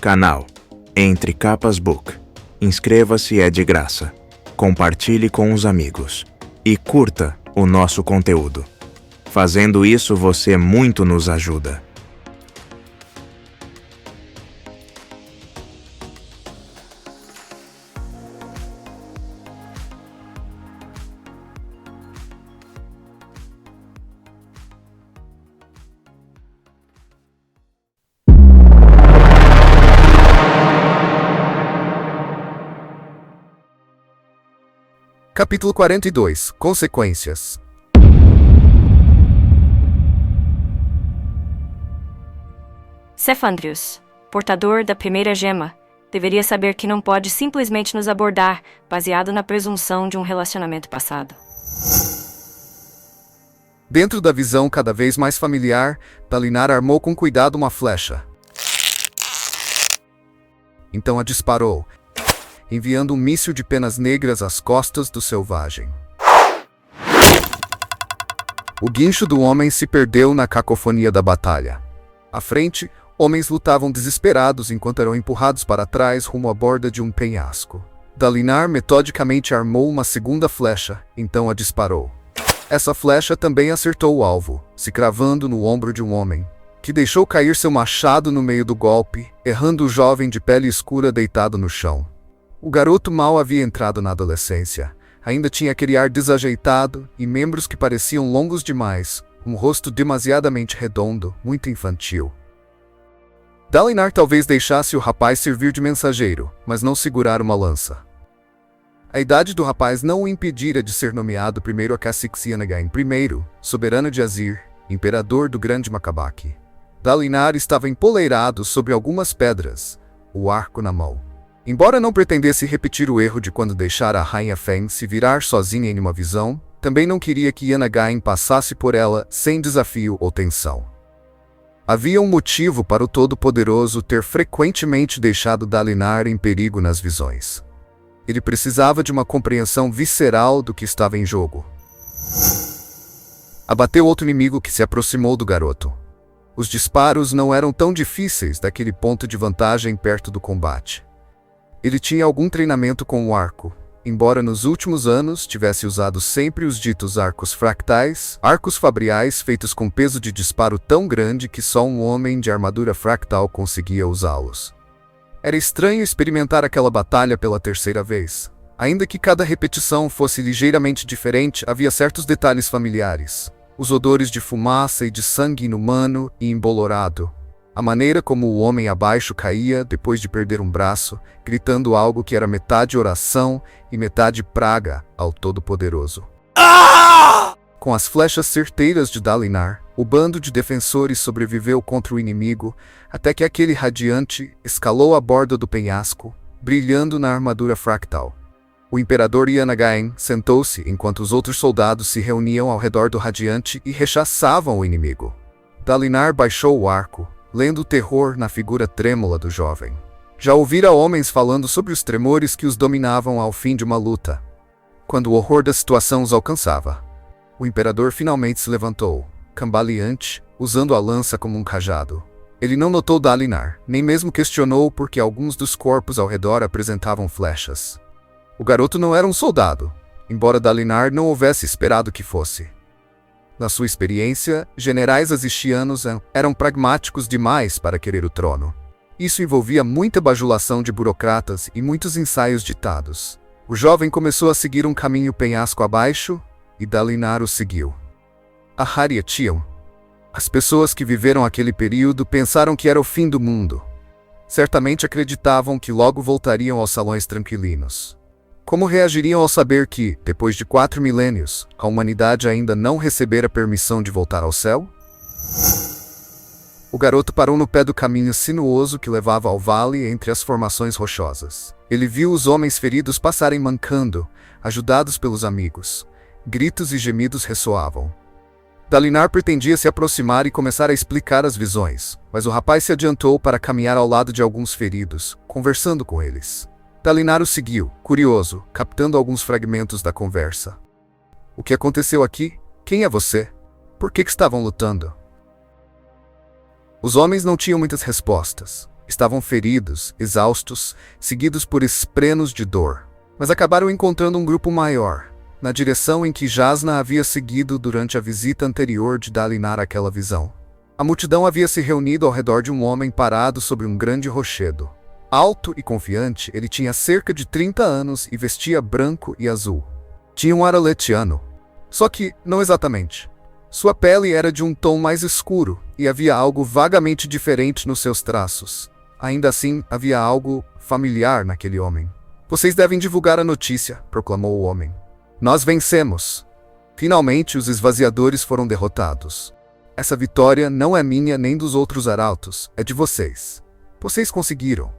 Canal Entre Capas Book. Inscreva-se, é de graça. Compartilhe com os amigos. E curta o nosso conteúdo. Fazendo isso, você muito nos ajuda. Capítulo 42 – Consequências. Cefandrius, portador da primeira gema, deveria saber que não pode simplesmente nos abordar, baseado na presunção de um relacionamento passado. Dentro da visão cada vez mais familiar, Dalinar armou com cuidado uma flecha. Então a disparou, enviando um míssil de penas negras às costas do selvagem. O guincho do homem se perdeu na cacofonia da batalha. À frente, homens lutavam desesperados enquanto eram empurrados para trás rumo à borda de um penhasco. Dalinar metodicamente armou uma segunda flecha, então a disparou. Essa flecha também acertou o alvo, se cravando no ombro de um homem, que deixou cair seu machado no meio do golpe, errando o jovem de pele escura deitado no chão. O garoto mal havia entrado na adolescência. Ainda tinha aquele ar desajeitado e membros que pareciam longos demais, um rosto demasiadamente redondo, muito infantil. Dalinar talvez deixasse o rapaz servir de mensageiro, mas não segurar uma lança. A idade do rapaz não o impedira de ser nomeado primeiro a cacique Yanagain I, soberano de Azir, imperador do Grande Macabaque. Dalinar estava empoleirado sobre algumas pedras, o arco na mão. Embora não pretendesse repetir o erro de quando deixara a Rainha Feng se virar sozinha em uma visão, também não queria que Yanagain passasse por ela sem desafio ou tensão. Havia um motivo para o Todo-Poderoso ter frequentemente deixado Dalinar em perigo nas visões. Ele precisava de uma compreensão visceral do que estava em jogo. Abateu outro inimigo que se aproximou do garoto. Os disparos não eram tão difíceis daquele ponto de vantagem perto do combate. Ele tinha algum treinamento com o arco, embora nos últimos anos tivesse usado sempre os ditos arcos fractais, arcos fabriais feitos com peso de disparo tão grande que só um homem de armadura fractal conseguia usá-los. Era estranho experimentar aquela batalha pela terceira vez. Ainda que cada repetição fosse ligeiramente diferente, havia certos detalhes familiares. Os odores de fumaça e de sangue inumano e embolorado. A maneira como o homem abaixo caía depois de perder um braço, gritando algo que era metade oração e metade praga ao Todo-Poderoso. Com as flechas certeiras de Dalinar, o bando de defensores sobreviveu contra o inimigo, até que aquele radiante escalou a borda do penhasco, brilhando na armadura fractal. O imperador Yanagain sentou-se enquanto os outros soldados se reuniam ao redor do radiante e rechaçavam o inimigo. Dalinar baixou o arco, lendo o terror na figura trêmula do jovem. Já ouvira homens falando sobre os tremores que os dominavam ao fim de uma luta. Quando o horror da situação os alcançava, o imperador finalmente se levantou, cambaleante, usando a lança como um cajado. Ele não notou Dalinar, nem mesmo questionou por que alguns dos corpos ao redor apresentavam flechas. O garoto não era um soldado, embora Dalinar não houvesse esperado que fosse. Na sua experiência, generais azistianos eram pragmáticos demais para querer o trono. Isso envolvia muita bajulação de burocratas e muitos ensaios ditados. O jovem começou a seguir um caminho penhasco abaixo, e Dalinar o seguiu. A Hariatiam. As pessoas que viveram aquele período pensaram que era o fim do mundo. Certamente acreditavam que logo voltariam aos salões tranquilinos. Como reagiriam ao saber que, depois de 4 milênios, a humanidade ainda não recebera permissão de voltar ao céu? O garoto parou no pé do caminho sinuoso que levava ao vale entre as formações rochosas. Ele viu os homens feridos passarem mancando, ajudados pelos amigos. Gritos e gemidos ressoavam. Dalinar pretendia se aproximar e começar a explicar as visões, mas o rapaz se adiantou para caminhar ao lado de alguns feridos, conversando com eles. Dalinar o seguiu, curioso, captando alguns fragmentos da conversa. O que aconteceu aqui? Quem é você? Por que estavam lutando? Os homens não tinham muitas respostas. Estavam feridos, exaustos, seguidos por esprenos de dor. Mas acabaram encontrando um grupo maior, na direção em que Jasna havia seguido durante a visita anterior de Dalinar àquela visão. A multidão havia se reunido ao redor de um homem parado sobre um grande rochedo. Alto e confiante, ele tinha cerca de 30 anos e vestia branco e azul. Tinha um ar aletiano. Só que, não exatamente. Sua pele era de um tom mais escuro, e havia algo vagamente diferente nos seus traços. Ainda assim, havia algo familiar naquele homem. Vocês devem divulgar a notícia, proclamou o homem. Nós vencemos. Finalmente, os esvaziadores foram derrotados. Essa vitória não é minha nem dos outros arautos, é de vocês. Vocês conseguiram.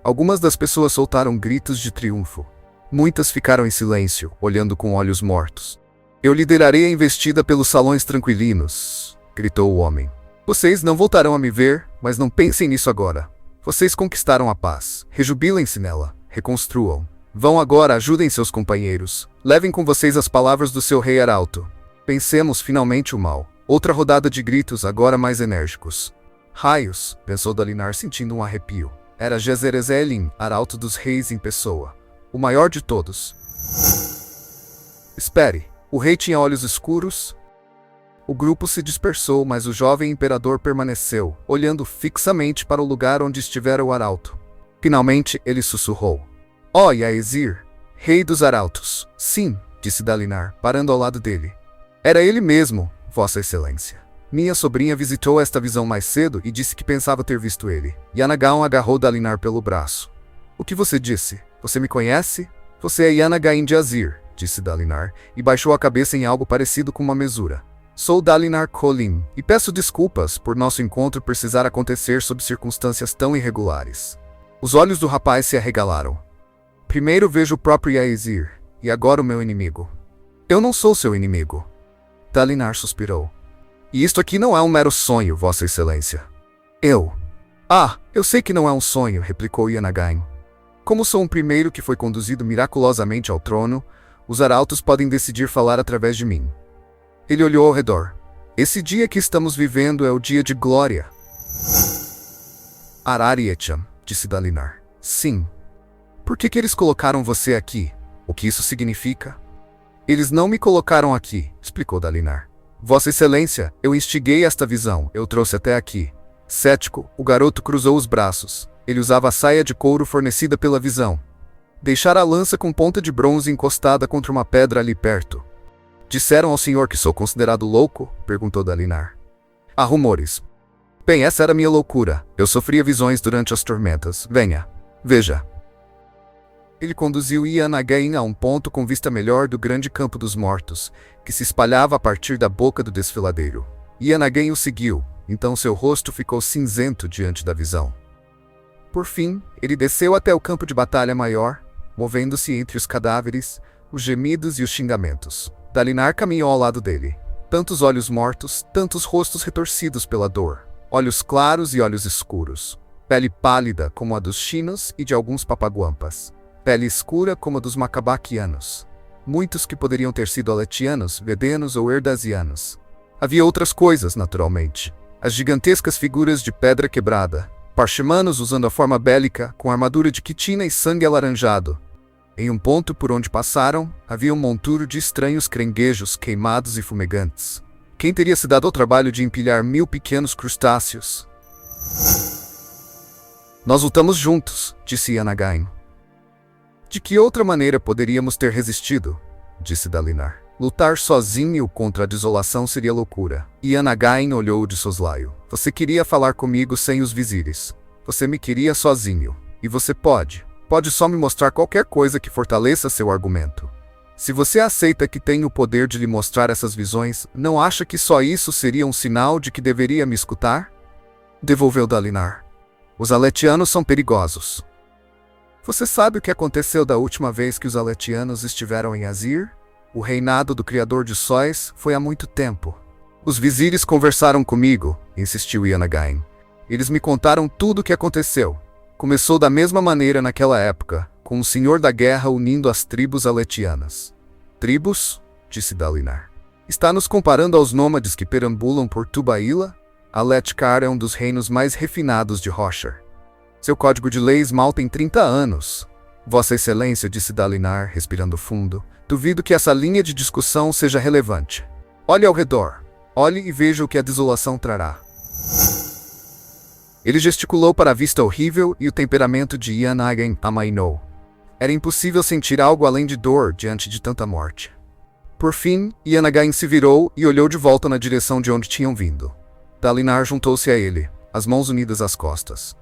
Algumas das pessoas soltaram gritos de triunfo. Muitas ficaram em silêncio, olhando com olhos mortos. Eu liderarei a investida pelos salões tranquilinos, gritou o homem. Vocês não voltarão a me ver, mas não pensem nisso agora. Vocês conquistaram a paz. Rejubilem-se nela. Reconstruam. Vão agora, ajudem seus companheiros. Levem com vocês as palavras do seu rei arauto. Pensemos finalmente o mal. Outra rodada de gritos, agora mais enérgicos. Raios, pensou Dalinar sentindo um arrepio. Era Gezerezelin, arauto dos reis em pessoa. O maior de todos. Espere, o rei tinha olhos escuros? O grupo se dispersou, mas o jovem imperador permaneceu, olhando fixamente para o lugar onde estivera o arauto. Finalmente, ele sussurrou. Ó Yaezir, rei dos arautos. Sim, disse Dalinar, parando ao lado dele. Era ele mesmo, Vossa Excelência. Minha sobrinha visitou esta visão mais cedo e disse que pensava ter visto ele. Yanagaon agarrou Dalinar pelo braço. O que você disse? Você me conhece? Você é Yanagain de Azir, disse Dalinar, e baixou a cabeça em algo parecido com uma mesura. Sou Dalinar Kolim, e peço desculpas por nosso encontro precisar acontecer sob circunstâncias tão irregulares. Os olhos do rapaz se arregalaram. Primeiro vejo o próprio Yaezir, e agora o meu inimigo. Eu não sou seu inimigo. Dalinar suspirou. E isto aqui não é um mero sonho, Vossa Excelência. Eu sei que não é um sonho, replicou Yanagain. Como sou um primeiro que foi conduzido miraculosamente ao trono, os arautos podem decidir falar através de mim. Ele olhou ao redor. Esse dia que estamos vivendo é o dia de glória. Arariecham, disse Dalinar. Sim. Por que eles colocaram você aqui? O que isso significa? Eles não me colocaram aqui, explicou Dalinar. Vossa Excelência, eu instiguei esta visão, eu trouxe até aqui. Cético, o garoto cruzou os braços. Ele usava a saia de couro fornecida pela visão. Deixara a lança com ponta de bronze encostada contra uma pedra ali perto. Disseram ao senhor que sou considerado louco? Perguntou Dalinar. Há rumores. Bem, essa era minha loucura. Eu sofria visões durante as tormentas. Venha. Veja. Ele conduziu Yanagain a um ponto com vista melhor do grande campo dos mortos, que se espalhava a partir da boca do desfiladeiro. Yanagain o seguiu, então seu rosto ficou cinzento diante da visão. Por fim, ele desceu até o campo de batalha maior, movendo-se entre os cadáveres, os gemidos e os xingamentos. Dalinar caminhou ao lado dele. Tantos olhos mortos, tantos rostos retorcidos pela dor. Olhos claros e olhos escuros. Pele pálida como a dos chinos e de alguns papaguampas. Pele escura como a dos macabaquianos. Muitos que poderiam ter sido aletianos, vedenos ou erdasianos. Havia outras coisas, naturalmente. As gigantescas figuras de pedra quebrada. Parchimanos usando a forma bélica, com armadura de quitina e sangue alaranjado. Em um ponto por onde passaram, havia um monturo de estranhos caranguejos queimados e fumegantes. Quem teria se dado ao trabalho de empilhar 1000 pequenos crustáceos? Nós lutamos juntos, disse Yanagain. De que outra maneira poderíamos ter resistido? Disse Dalinar. Lutar sozinho contra a desolação seria loucura. Yanagain olhou de soslaio. Você queria falar comigo sem os vizires. Você me queria sozinho. E você pode só me mostrar qualquer coisa que fortaleça seu argumento. Se você aceita que tenho o poder de lhe mostrar essas visões, não acha que só isso seria um sinal de que deveria me escutar? Devolveu Dalinar. Os aletianos são perigosos. Você sabe o que aconteceu da última vez que os aletianos estiveram em Azir? O reinado do Criador de Sóis foi há muito tempo. Os vizires conversaram comigo, insistiu Yanagain. Eles me contaram tudo o que aconteceu. Começou da mesma maneira naquela época, com o Senhor da Guerra unindo as tribos aletianas. Tribos? Disse Dalinar. Está nos comparando aos nômades que perambulam por Tubaíla? Aletkar é um dos reinos mais refinados de Roshar. Seu código de leis mal tem 30 anos. Vossa Excelência, disse Dalinar, respirando fundo, duvido que essa linha de discussão seja relevante. Olhe ao redor. Olhe e veja o que a desolação trará. Ele gesticulou para a vista horrível e o temperamento de Yanagain amainou. Era impossível sentir algo além de dor diante de tanta morte. Por fim, Yanagain se virou e olhou de volta na direção de onde tinham vindo. Dalinar juntou-se a ele, as mãos unidas às costas.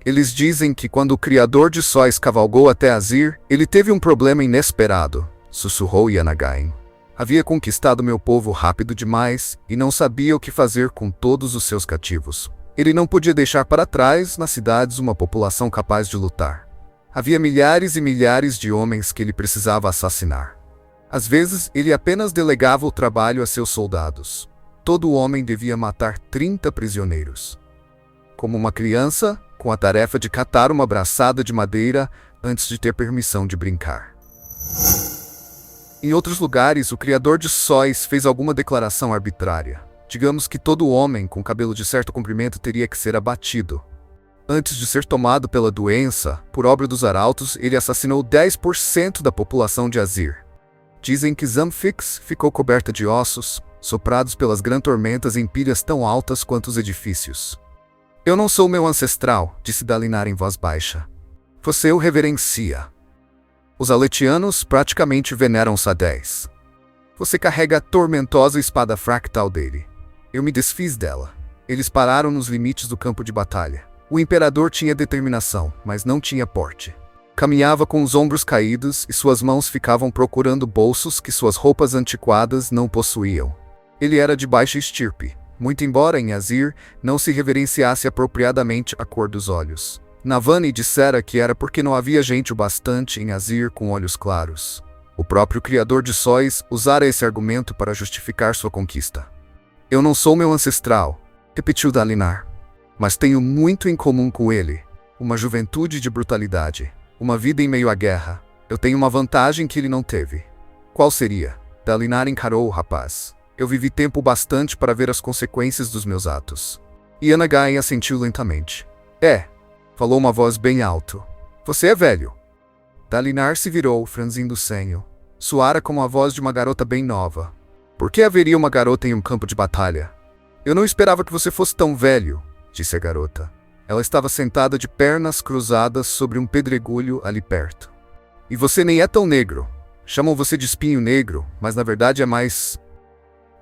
Eles dizem que quando o Criador de Sóis cavalgou até Azir, ele teve um problema inesperado, sussurrou Yanagain. Havia conquistado meu povo rápido demais e não sabia o que fazer com todos os seus cativos. Ele não podia deixar para trás nas cidades uma população capaz de lutar. Havia milhares e milhares de homens que ele precisava assassinar. Às vezes, ele apenas delegava o trabalho a seus soldados. Todo homem devia matar 30 prisioneiros. Como uma criança, com a tarefa de catar uma braçada de madeira antes de ter permissão de brincar. Em outros lugares, o Criador de Sóis fez alguma declaração arbitrária. Digamos que todo homem com cabelo de certo comprimento teria que ser abatido. Antes de ser tomado pela doença, por obra dos arautos, ele assassinou 10% da população de Azir. Dizem que Zamfix ficou coberta de ossos, soprados pelas grandes tormentas em pilhas tão altas quanto os edifícios. Eu não sou meu ancestral, disse Dalinar em voz baixa. Você o reverencia. Os aletianos praticamente veneram Sadés. Você carrega a tormentosa espada fractal dele. Eu me desfiz dela. Eles pararam nos limites do campo de batalha. O imperador tinha determinação, mas não tinha porte. Caminhava com os ombros caídos e suas mãos ficavam procurando bolsos que suas roupas antiquadas não possuíam. Ele era de baixa estirpe, muito embora em Azir não se reverenciasse apropriadamente a cor dos olhos. Navani dissera que era porque não havia gente o bastante em Azir com olhos claros. O próprio Criador de Sóis usara esse argumento para justificar sua conquista. Eu não sou meu ancestral, repetiu Dalinar, mas tenho muito em comum com ele. Uma juventude de brutalidade, uma vida em meio à guerra. Eu tenho uma vantagem que ele não teve. Qual seria? Dalinar encarou o rapaz. Eu vivi tempo bastante para ver as consequências dos meus atos. Yanagain assentiu lentamente. Falou uma voz bem alto. Você é velho. Dalinar se virou, franzindo o senho. Soara como a voz de uma garota bem nova. Por que haveria uma garota em um campo de batalha? Eu não esperava que você fosse tão velho, disse a garota. Ela estava sentada de pernas cruzadas sobre um pedregulho ali perto. E você nem é tão negro. Chamam você de espinho negro, mas na verdade é mais...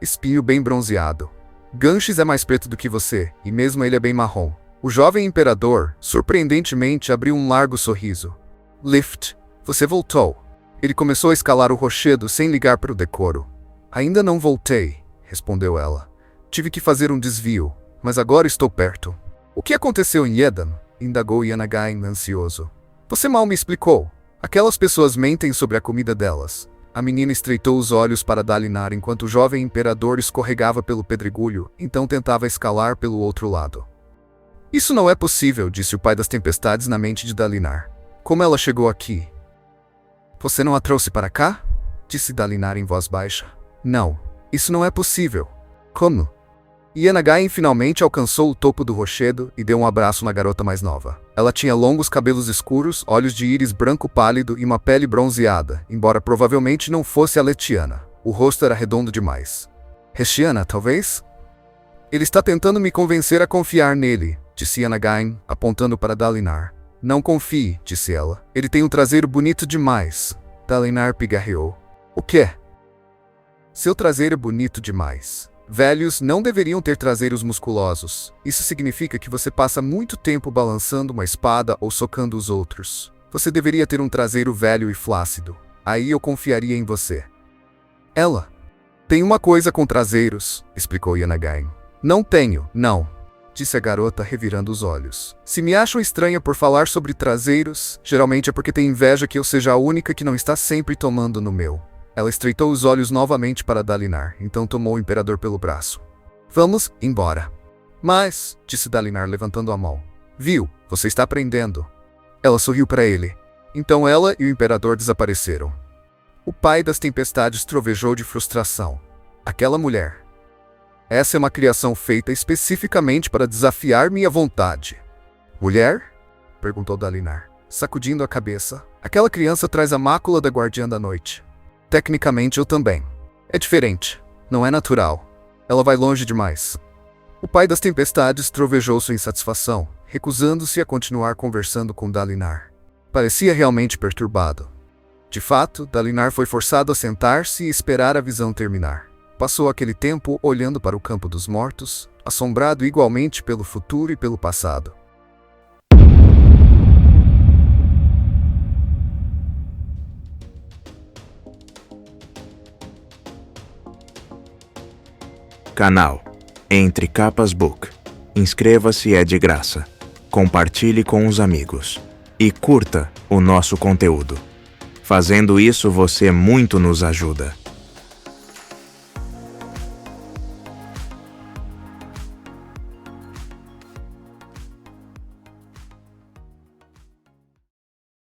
espinho bem bronzeado. Ganches é mais preto do que você, e mesmo ele é bem marrom. O jovem imperador, surpreendentemente, abriu um largo sorriso. Lift, você voltou. Ele começou a escalar o rochedo sem ligar para o decoro. Ainda não voltei, respondeu ela. Tive que fazer um desvio, mas agora estou perto. O que aconteceu em Yedan? Indagou Yanagain ansioso. Você mal me explicou. Aquelas pessoas mentem sobre a comida delas. A menina estreitou os olhos para Dalinar enquanto o jovem imperador escorregava pelo pedregulho, então tentava escalar pelo outro lado. Isso não é possível, disse o pai das tempestades na mente de Dalinar. Como ela chegou aqui? Você não a trouxe para cá? Disse Dalinar em voz baixa. Não, isso não é possível. Como? Yanagain finalmente alcançou o topo do rochedo e deu um abraço na garota mais nova. Ela tinha longos cabelos escuros, olhos de íris branco pálido e uma pele bronzeada, embora provavelmente não fosse aletiana. O rosto era redondo demais. Hestiana, talvez? Ele está tentando me convencer a confiar nele, disse Yanagain, apontando para Dalinar. Não confie, disse ela. Ele tem um traseiro bonito demais. Dalinar pigarreou. O quê? Seu traseiro é bonito demais. Velhos não deveriam ter traseiros musculosos. Isso significa que você passa muito tempo balançando uma espada ou socando os outros. Você deveria ter um traseiro velho e flácido. Aí eu confiaria em você. Ela. Tem uma coisa com traseiros, explicou Yanagain. Não tenho, não, disse a garota revirando os olhos. Se me acham estranha por falar sobre traseiros, geralmente é porque tem inveja que eu seja a única que não está sempre tomando no meu. Ela estreitou os olhos novamente para Dalinar, então tomou o imperador pelo braço. Vamos embora. Mas, disse Dalinar levantando a mão. Viu, você está aprendendo. Ela sorriu para ele. Então ela e o imperador desapareceram. O pai das tempestades trovejou de frustração. Aquela mulher. Essa é uma criação feita especificamente para desafiar minha vontade. Mulher? perguntou Dalinar, sacudindo a cabeça. Aquela criança traz a mácula da Guardiã da Noite. Tecnicamente eu também. É diferente. Não é natural. Ela vai longe demais. O pai das tempestades trovejou sua insatisfação, recusando-se a continuar conversando com Dalinar. Parecia realmente perturbado. De fato, Dalinar foi forçado a sentar-se e esperar a visão terminar. Passou aquele tempo olhando para o campo dos mortos, assombrado igualmente pelo futuro e pelo passado. Canal Entre Capas Book. Inscreva-se, é de graça. Compartilhe com os amigos. E curta o nosso conteúdo. Fazendo isso, você muito nos ajuda.